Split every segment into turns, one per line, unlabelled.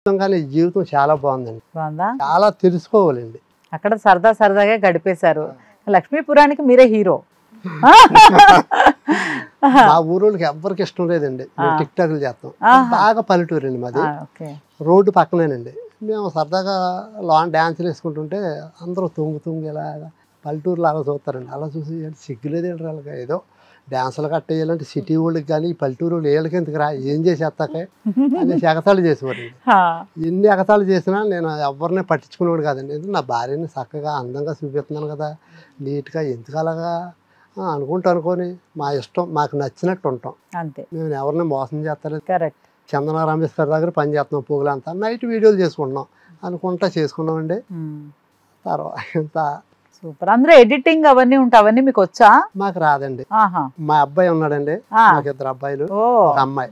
కానీ జీవితం చాలా బాగుందండి.
బాగుందా?
చాలా తెలుసుకోవాలండి.
అక్కడ సరదాగా గడిపేశారు. లక్ష్మీపురానికి మీరే హీరో.
మా ఊరోళ్ళకి ఎవ్వరికి ఇష్టం లేదండి. మేము టిక్ టాక్లు చేస్తాం. బాగా పల్లెటూరు అండి మాది. రోడ్డు పక్కనేనండి. మేము సరదాగా లాన్ డ్యాన్సులు వేసుకుంటుంటే అందరూ తుంగి ఇలాగా పల్లెటూరులో అలా చూస్తారండి. అలా చూసి సిగ్గులేదేంటి వాళ్ళకి, ఏదో డ్యాన్సులు కట్టేయాలంటే సిటీ వాళ్ళకి కానీ పల్లెటూరు వాళ్ళు వీళ్ళకి ఎందుకు రా, ఏం చేసేస్తాకే అనేసి ఎగతాళి చేసేవారండి. ఎన్ని ఎగతాళి చేసినా నేను ఎవరిని పట్టించుకునేవాడు కాదండి. ఎందుకు నా భార్యని చక్కగా అందంగా చూపిస్తున్నాను కదా, నీట్గా ఎందుకు అలాగా అనుకొని మా ఇష్టం, మాకు నచ్చినట్టు ఉంటాం అంతే. మేము ఎవరిని మోసం చేస్తలేదు.
కరెక్ట్.
చందన రమేష్ గారి దగ్గర పని చేస్తున్నాం, పోగులంతా నైట్ వీడియోలు చేసుకుంటున్నాం అనుకుంటా చేసుకున్నామండి. తర్వాత
సూపర్. అందులో ఎడిటింగ్ అవన్నీ ఉంటాయి, అవన్నీ మీకు వచ్చా?
మాకు రాదండి. మా అబ్బాయి ఉన్నాడండి, మాకు 2 అబ్బాయిలు, ఒక అమ్మాయి.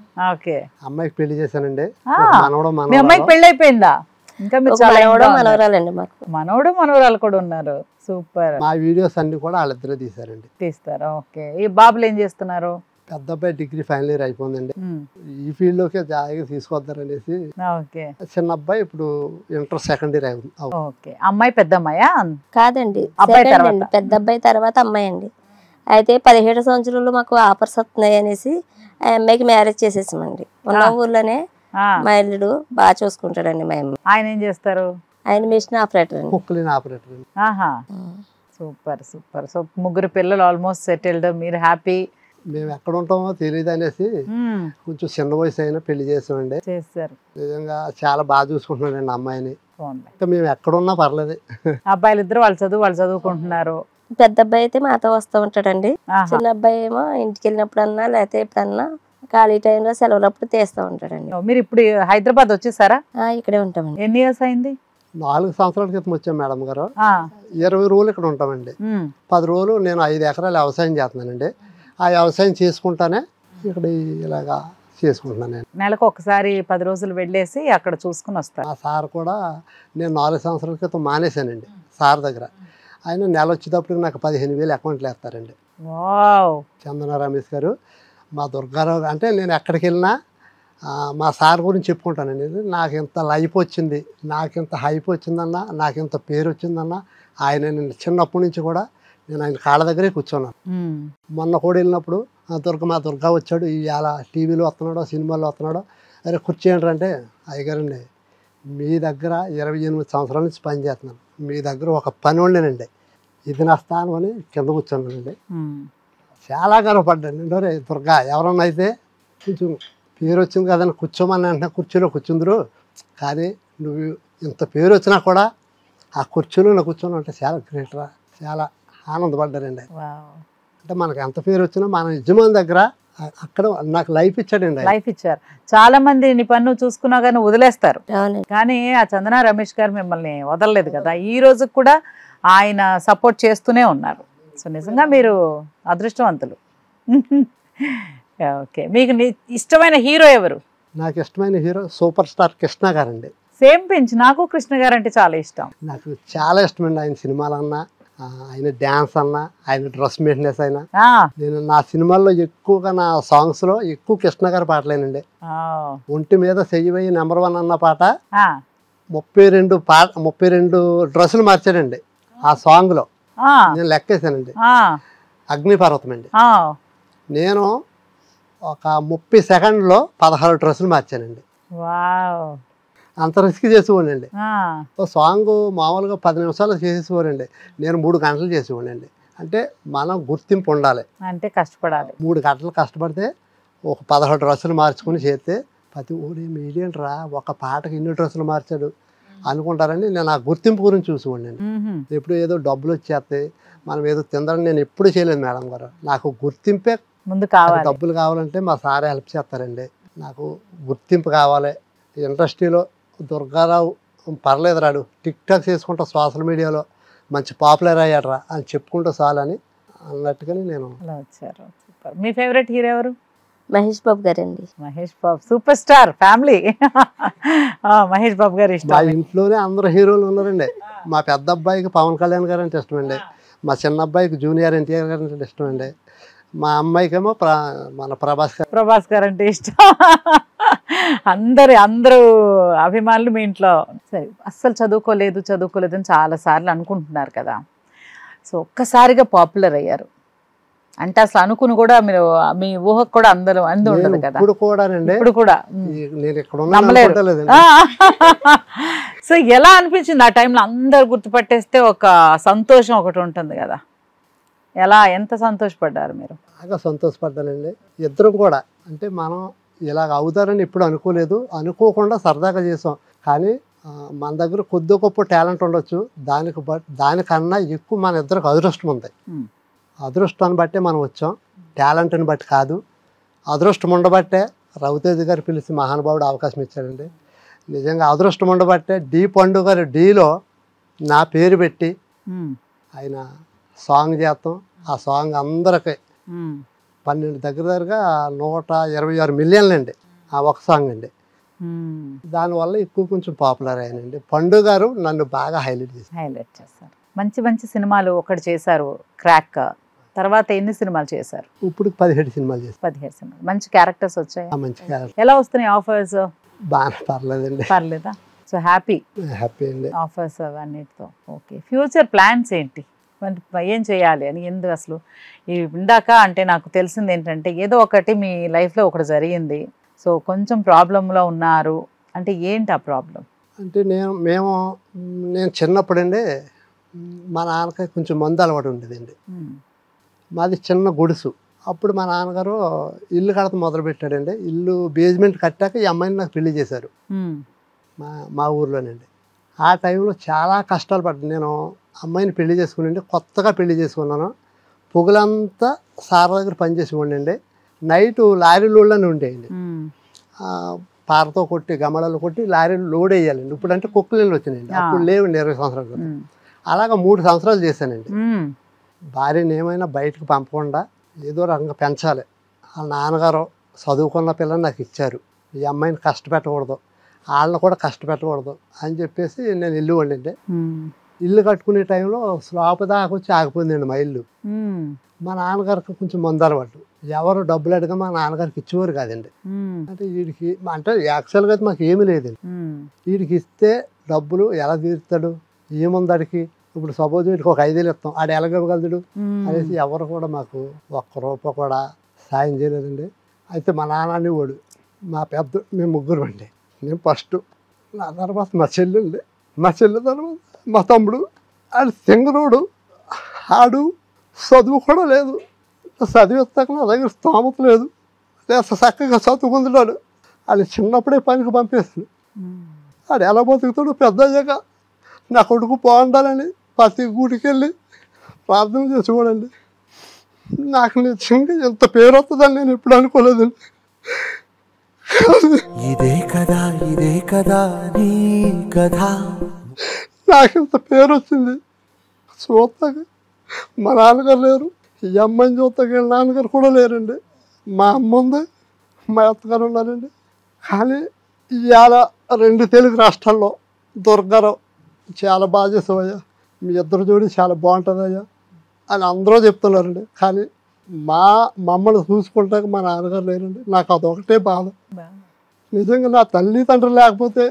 అమ్మాయికి పెళ్లి చేశానండి.
అమ్మాయికి పెళ్లి అయిపోయిందా? ఇంకా
మనవడు
మనవరాలు కూడా ఉన్నారు. సూపర్.
మా వీడియోస్ అన్ని కూడా వాళ్ళిద్దరే తీసారండి.
తీస్తారా? ఓకే. ఈ బాబులు ఏం చేస్తున్నారు?
పెద్ద అబ్బాయి డిగ్రీ ఫైనల్ ఇయర్ అయిపోయిందండి. ఈ ఫీల్డ్ లోకి జాయిగా తీసుకొద్దారనేసి. చిన్న అబ్బాయి ఇప్పుడు ఇంటర్ సెకండ్ ఇయర్
అవుతుంది. అమ్మాయి పెద్ద అమ్మాయా?
కాదండి, పెద్ద అబ్బాయి తర్వాత అమ్మాయి అండి. అయితే 17 సంవత్సరాలు మాకు ఆఫర్స్ వస్తున్నాయి అనేసి ఆ అమ్మాయికి మ్యారేజ్ చేసేసామండి. ఉన్న ఊర్లోనే మా ఇల్లుడు బాగా చూసుకుంటాడండి. మా అమ్మాయి.
ఆయన ఏం చేస్తారు?
ఆయన మిషన్ ఆపరేటర్ అండి.
కుక్కలిన్ ఆపరేటర్.
Super super. సో 3 పిల్లలు ఆల్మోస్ట్ సెటిల్డ్, మీరు హ్యాపీ.
మేము ఎక్కడ ఉంటామో తెలియదు అనేసి కొంచెం చిన్న వయసు అయినా పెళ్లి చేసామండి.
చేశారు.
నిజంగా చాలా బాగా చూసుకుంటున్నాడండి అమ్మాయిని. మేము ఎక్కడున్నా పర్లేదు.
అబ్బాయిలు ఇద్దరు వాళ్ళు చదువుకుంటున్నారు.
పెద్ద అబ్బాయి అయితే మాతో వస్తూ ఉంటాడండి. చిన్న అబ్బాయి ఏమో ఇంటికి వెళ్ళినప్పుడన్నా లేకపోతే ఎప్పుడన్నా ఖాళీ టైంలో సెలవులప్పుడు తీస్తూ ఉంటాడండి.
మీరు ఇప్పుడు హైదరాబాద్ వచ్చేసారా?
ఇక్కడే ఉంటామండి.
ఎన్ని ఇయర్స్ అయింది?
4 సంవత్సరాల క్రితం వచ్చాం మేడం గారు. 20 రోజులు ఇక్కడ ఉంటామండి. 10 రోజులు నేను 5 ఎకరాలు వ్యవసాయం చేస్తున్నానండి. ఆ వ్యవసాయం చేసుకుంటానే ఇక్కడ ఇలాగా చేసుకుంటున్నాను. నేను
నెలకు ఒకసారి 10 రోజులు వెళ్ళేసి అక్కడ చూసుకుని వస్తాను.
ఆ సార్ కూడా నేను 4 సంవత్సరాల క్రితం మానేశానండి సార్ దగ్గర. ఆయన నెల వచ్చేటప్పటికి నాకు 15,000 అకౌంట్లు వేస్తారండి. చందన రమేష్ గారు, మా దుర్గారావు. అంటే నేను ఎక్కడికి వెళ్ళినా మా సార్ గురించి చెప్పుకుంటానండి. నాకు ఇంత లైఫ్ వచ్చింది, నాకు ఇంత హైప్ వచ్చిందన్నా, నాకు ఇంత పేరు వచ్చిందన్నా ఆయన నేను చిన్నప్పటి నుంచి కూడా నేను ఆయన కాళ్ళ దగ్గరే కూర్చున్నాను. మొన్న కూడా వెళ్ళినప్పుడు మా దుర్గా వచ్చాడు, ఇవాళ టీవీలో వస్తున్నాడో సినిమాలో వస్తున్నాడో, అరే కూర్చేయండి, అయ్యగారండి మీ దగ్గర 28 సంవత్సరాల నుంచి పని చేస్తున్నాను, మీ దగ్గర ఒక పని ఉండేనండి, ఇది నా స్థానం అని కింద కూర్చున్నానండి. చాలా గర్వపడ్డాను. రే దుర్గా, ఎవరన్నా అయితే కొంచెం పేరు వచ్చింది కదని కూర్చోమని అంటే కుర్చీలో కూర్చుందరు, కానీ నువ్వు ఇంత పేరు వచ్చినా కూడా ఆ కుర్చీలో నా కూర్చొని అంటే చాలా గ్రేట్ రా, చాలా ఆనందపడ్డారండి. అంటే మనకు ఎంత పేరు వచ్చినా మన యజమాని దగ్గర అక్కడ నాకు లైఫ్ ఇచ్చాడండి.
లైఫ్ ఇచ్చారు. చాలా మంది నీ పన్ను చూసుకున్నా కానీ వదిలేస్తారు, కానీ ఆ చందన రమేష్ గారు మిమ్మల్ని వదలలేదు కదా. ఈ రోజు కూడా ఆయన సపోర్ట్ చేస్తూనే ఉన్నారు. సో నిజంగా మీరు అదృష్టవంతులు. ఓకే. మీకు ఇష్టమైన హీరో ఎవరు?
నాకు ఇష్టమైన హీరో సూపర్ స్టార్ కృష్ణ గారండి.
సేమ్ పెంచ్. నాకు కృష్ణ గారు అంటే చాలా ఇష్టం.
నాకు చాలా ఇష్టమండి. ఆయన సినిమాలన్నా, ఆయన డ్యాన్స్ అన్నా, ఆయన డ్రెస్ మెయింటెనెన్స్ అయినా. నేను నా సినిమాల్లో ఎక్కువగా, నా సాంగ్స్ లో ఎక్కువ కృష్ణ గారి పాటలేనండి. ఒంటి మీద చెయ్యి నెంబర్ 1 అన్న పాట 32 డ్రెస్సులు మార్చాడండి ఆ సాంగ్ లో. నేను లెక్కేసానండి. అగ్నిపర్వతం అండి. నేను ఒక 30 సెకండ్లో 16 డ్రెస్సులు మార్చానండి. అంత రిస్క్ చేసేవాడండి. ఓ సాంగ్ మామూలుగా 10 నిమిషాలు చేసేవాడండి, నేను 3 గంటలు చేసేవాడండి. అంటే మనం గుర్తింపు ఉండాలి, అంటే కష్టపడాలి. 3 గంటలు కష్టపడితే ఒక 16 డ్రెస్సులు మార్చుకుని చేస్తే ప్రతి ఊరి మీడియం రా, ఒక పాటకి ఇన్ని డ్రెస్సులు మార్చాడు అనుకుంటారని నేను ఆ గుర్తింపు గురించి చూసేవాడిని. ఎప్పుడు ఏదో డబ్బులు వచ్చేస్తాయి, మనం ఏదో తిందని నేను ఎప్పుడు చేయలేదు మేడం గారు. నాకు గుర్తింపే ముందు కావాలి. డబ్బులు కావాలంటే మా సారే హెల్ప్ చేస్తారండి. నాకు గుర్తింపు కావాలి. ఇండస్ట్రీలో దుర్గారావు పర్లేదు రాడు, టిక్ టాక్ చేసుకుంటా సోషల్ మీడియాలో మంచి పాపులర్ అయ్యాడరా అని చెప్పుకుంటూ చాలని అన్నట్టుగానే నేను వచ్చారు.
మీ ఫేవరెట్ హీరో ఎవరు?
మహేష్ బాబు గారు అండి.
Mahesh Babu super star family. Mahesh Babu గారు ఇష్టం.
మా ఇంట్లోనే అందరు హీరోలు ఉన్నారండి. మా పెద్ద అబ్బాయికి పవన్ కళ్యాణ్ గారు అంటే ఇష్టమండి, మా చిన్న అబ్బాయికి జూనియర్ ఎన్టీఆర్ గారు అంటే ఇష్టమండి, మా అమ్మాయికేమో మన ప్రభాస్ గారు
అంటే ఇష్టం. అందరూ అభిమానులు మీ ఇంట్లో సరే అస్సలు చదువుకోలేదు అని చాలా సార్లు అనుకుంటున్నారు కదా. సో ఒక్కసారిగా పాపులర్ అయ్యారు అంటే అసలు అనుకుని కూడా మీరు మీ ఊహకు కూడా అందరూ ఉండదు కదా. ఇప్పుడు కూడా నమ్మలేరు. సో ఎలా అనిపించింది ఆ టైంలో అందరు గుర్తుపట్టేస్తే ఒక సంతోషం ఒకటి ఉంటుంది కదా, ఎంత సంతోషపడ్డారు మీరు?
బాగా సంతోషపడ్డానండి. ఇద్దరం కూడా అంటే మనం ఇలాగ అవుతారని ఎప్పుడు అనుకోలేదు, అనుకోకుండా సరదాగా చేసాం. కానీ మన దగ్గర కొద్ది గొప్ప టాలెంట్ ఉండొచ్చు, దానికన్నా ఎక్కువ మన ఇద్దరికి అదృష్టం ఉంది. అదృష్టాన్ని బట్టే మనం వచ్చాం, టాలెంట్ని బట్టి కాదు. అదృష్టం ఉండబట్టే రవితేజ గారు పిలిచి మహానుభావుడు అవకాశం ఇచ్చాడండి. నిజంగా అదృష్టం ఉండబట్టే డి పండు గారు డీలో నా పేరు పెట్టి ఆయన సాంగ్ చేస్తాం. ఆ సాంగ్ అందరికీ 12 దగ్గరగా 126 మిలియన్లు అండి ఆ ఒక సాంగ్ అండి. దానివల్ల ఎక్కువ కొంచెం పాపులర్ అయ్యానండి. పండు గారు నన్ను బాగా హైలైట్
చేశారు. మంచి సినిమాలు ఒకటి చేశారు క్రాక్, తర్వాత ఎన్ని సినిమాలు చేశారు?
ఇప్పుడు 17 సినిమాలు చేశారు.
17 సినిమాలు. మంచి క్యారెక్టర్స్ వచ్చాయి?
మంచి క్యారెక్టర్.
ఎలా వస్తున్నాయి ఆఫర్స్?
బాగా పర్లేదండి.
పర్లేదా? సో హ్యాపీ
అండి
ఆఫర్స్ అవన్నిటితో. ఓకే, ఫ్యూచర్ ప్లాన్స్ ఏంటి? ఏం చేయాలి అని ఎందుకు అసలు ఇందాక అంటే నాకు తెలిసింది ఏంటంటే ఏదో ఒకటి మీ లైఫ్లో ఒకటి జరిగింది, సో కొంచెం ప్రాబ్లంలో ఉన్నారు అంటే ఏంటి ఆ ప్రాబ్లం?
అంటే నేను చిన్నప్పుడండి మా నాన్నకి కొంచెం మందు అలవాటు ఉండేదండి. మాది చిన్న గుడుసు. అప్పుడు మా నాన్నగారు ఇల్లు కడత మొదలు పెట్టాడండి. ఇల్లు బేస్మెంట్ కట్టాక ఈ అమ్మాయిని నాకు పెళ్లి చేశారు మా ఊర్లోనండి. ఆ టైంలో చాలా కష్టాలు పడ్డాను. నేను అమ్మాయిని పెళ్లి చేసుకుని కొత్తగా పెళ్లి చేసుకున్నాను. పొగులంతా సార్ దగ్గర పనిచేసేవాడినండి. నైటు లారీలోనే ఉండేయండి. పారతో కొట్టి గమడలు కొట్టి లారీలు లోడ్ వేయాలండి. ఇప్పుడు అంటే కుక్కలు వచ్చినాయండి, అప్పుడు లేవండి 20 సంవత్సరాల క్రితం. అలాగా 3 సంవత్సరాలు చేశానండి. భార్యని ఏమైనా బయటకు పంపకుండా ఏదో రకంగా పెంచాలి. వాళ్ళ నాన్నగారు చదువుకున్న పిల్లని నాకు ఇచ్చారు, ఈ అమ్మాయిని కష్టపెట్టకూడదు, వాళ్ళని కూడా కష్టపెట్టకూడదు అని చెప్పేసి నేను ఇల్లు వండింది. ఇల్లు కట్టుకునే టైంలో స్లాప్ దాకా వచ్చి ఆగిపోయిందండి మా ఇల్లు. మా నాన్నగారికి కొంచెం మందు అలవాటు. ఎవరు డబ్బులు అడిగా మా నాన్నగారికి ఇచ్చేవారు కాదండి. అంటే వీడికి అంటే యాక్చువల్గా అయితే మాకు ఏమీ లేదండి. వీడికి ఇస్తే డబ్బులు ఎలా తీరుతాడు, ఏముంది అడికి. ఇప్పుడు సపోజ్ వీడికి ఒక 5,000 ఇస్తాం, ఆడు ఎలాగలగలడు అనేసి ఎవరు కూడా మాకు ఒక్క రూపాయి కూడా సాయం చేయలేదండి. అయితే మా నాన్న అనేవాడు, మేము ముగ్గురు అండి. నేను ఫస్ట్, నా తర్వాత మా చెల్లి తర్వాత మా తమ్ముడు. ఆడు సింగరోడు, ఆడు చదువు కూడా లేదు, చదివిస్తాక నా దగ్గర స్తోమత లేదు, లేక చక్కగా చదువుకుంటున్నాడు. ఆడు చిన్నప్పుడే పనికి పంపేస్తాడు. ఆడు ఎలా బతుకుతాడు పెద్ద అయ్యాక. నా కొడుకు బాగుండాలని ప్రతి గుడికి వెళ్ళి ప్రార్థన చేసుకోడండి. నాకు నిజంగా ఎంత పేరు వస్తుందని నేను ఎప్పుడు అనుకోలేదండి. నాకు ఇంత పేరు వచ్చింది చూస్తాగా. మా నాన్నగారు లేరు, ఈ అమ్మాయిని చూస్తాగా వీళ్ళ నాన్నగారు కూడా లేరండి. మా అమ్మ ఉంది, మా అత్తగారు ఉన్నారండి. కానీ ఇవాళ 2 తెలుగు రాష్ట్రాల్లో దుర్గారావు చాలా బాగా చేసావయ్యా, మీ ఇద్దరు జోడి చాలా బాగుంటుందయ్యా అని అందరూ చెప్తున్నారండి. కానీ మమ్మల్ని చూసుకుంటాక మా నాన్నగారు లేరండి. నాకు అదొకటే బాధ. నిజంగా నా తల్లిదండ్రులు లేకపోతే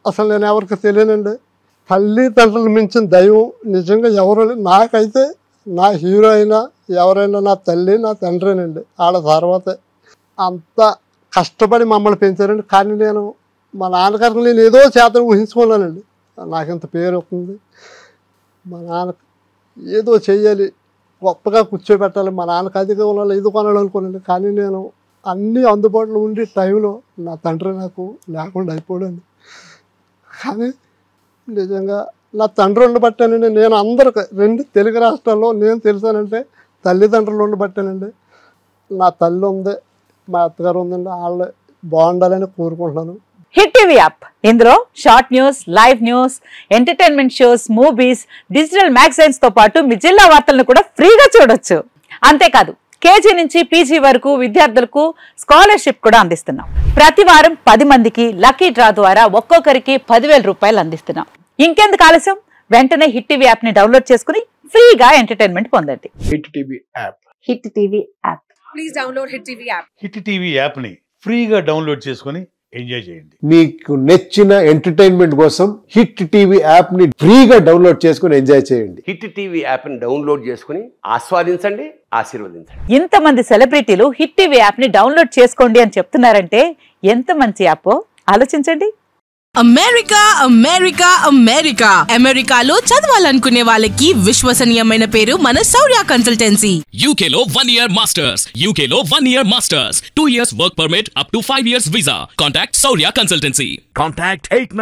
అసలు నేను ఎవరికి తెలియనండి. తల్లిదండ్రులు మించిన దైవం నిజంగా ఎవరు. నాకైతే నా హీరో అయినా ఎవరైనా నా తల్లి నా తండ్రినండి. ఆడ తర్వాతే అంత కష్టపడి మమ్మల్ని పెంచారండి. కానీ నేను మా నాన్నగారికి నేను ఏదో చేతను ఊహించుకున్నానండి. నాకింత పేరు వస్తుంది, మా నాన్నకు ఏదో చెయ్యాలి, గొప్పగా కూర్చోబెట్టాలి, మా నాన్నకు అదిగా కొనాలి ఇది కొనాలి అనుకున్నాను. కానీ నేను అన్నీ అందుబాటులో ఉండే టైంలో నా తండ్రి నాకు లేకుండా అయిపోయాడండి. కానీ నిజంగా నా తండ్రి ఉండబట్టానండి. నేను అందరికి 2 తెలుగు రాష్ట్రాల్లో నేను తెలుసానంటే తల్లిదండ్రులు ఉండబట్టానండి. నా తల్లి ఉంది, మా అత్తగారు ఉందండి, వాళ్ళు బాగుండాలని కోరుకుంటున్నాను.
హిట్ టీవీ యాప్, ఇందులో short news, live news, entertainment shows, movies, digital magazines తో పాటు మీ జిల్లా వార్తలను కూడా ఫ్రీగా చూడొచ్చు. అంతేకాదు కేజీ నుంచి పీజీ వరకు విద్యార్థులకు స్కాలర్షిప్ కూడా అందిస్తున్నాం. ప్రతి వారం 10 మందికి లక్కీ డ్రా ద్వారా ఒక్కొక్కరికి 10,000 రూపాయలు అందిస్తున్నాం. ఇంకెందుకు ఆలస్యం, వెంటనే హిట్ టీవీ యాప్ ని డౌన్లోడ్ చేసుకుని ఫ్రీగా ఎంటర్టైన్మెంట్ పొందండి.
Hit TV app.
Hit TV app.
Please download hit TV app.
Hit TV app ని ఫ్రీగా డౌన్లోడ్ చేసుకుని ఎంజాయ్ చేయండి.
మీకు నచ్చిన ఎంటర్టైన్మెంట్ కోసం హిట్ టీవీ యాప్ ని ఫ్రీగా డౌన్లోడ్ చేసుకుని ఎంజాయ్ చేయండి.
హిట్ టీవీ యాప్ ని డౌన్లోడ్ చేసుకుని ఆస్వాదించండి, ఆశీర్వదించండి.
ఇంతమంది సెలబ్రిటీలు హిట్ టీవీ యాప్ ని డౌన్లోడ్ చేసుకోండి అని చెప్తున్నారంటే ఎంత మంచి యాప్ ఆలోచించండి.
అమెరికా అమెరికా అమెరికా అమెరికాలో చదవాలనుకునే వాళ్ళకి విశ్వసనీయమైన పేరు మన శౌర్య కన్సల్టెన్సీ.
UK లో 1 year masters, UK లో 1 year masters, 2 years work permit up to 5 years visa. Contact Saurya Consultancy.
Contact 8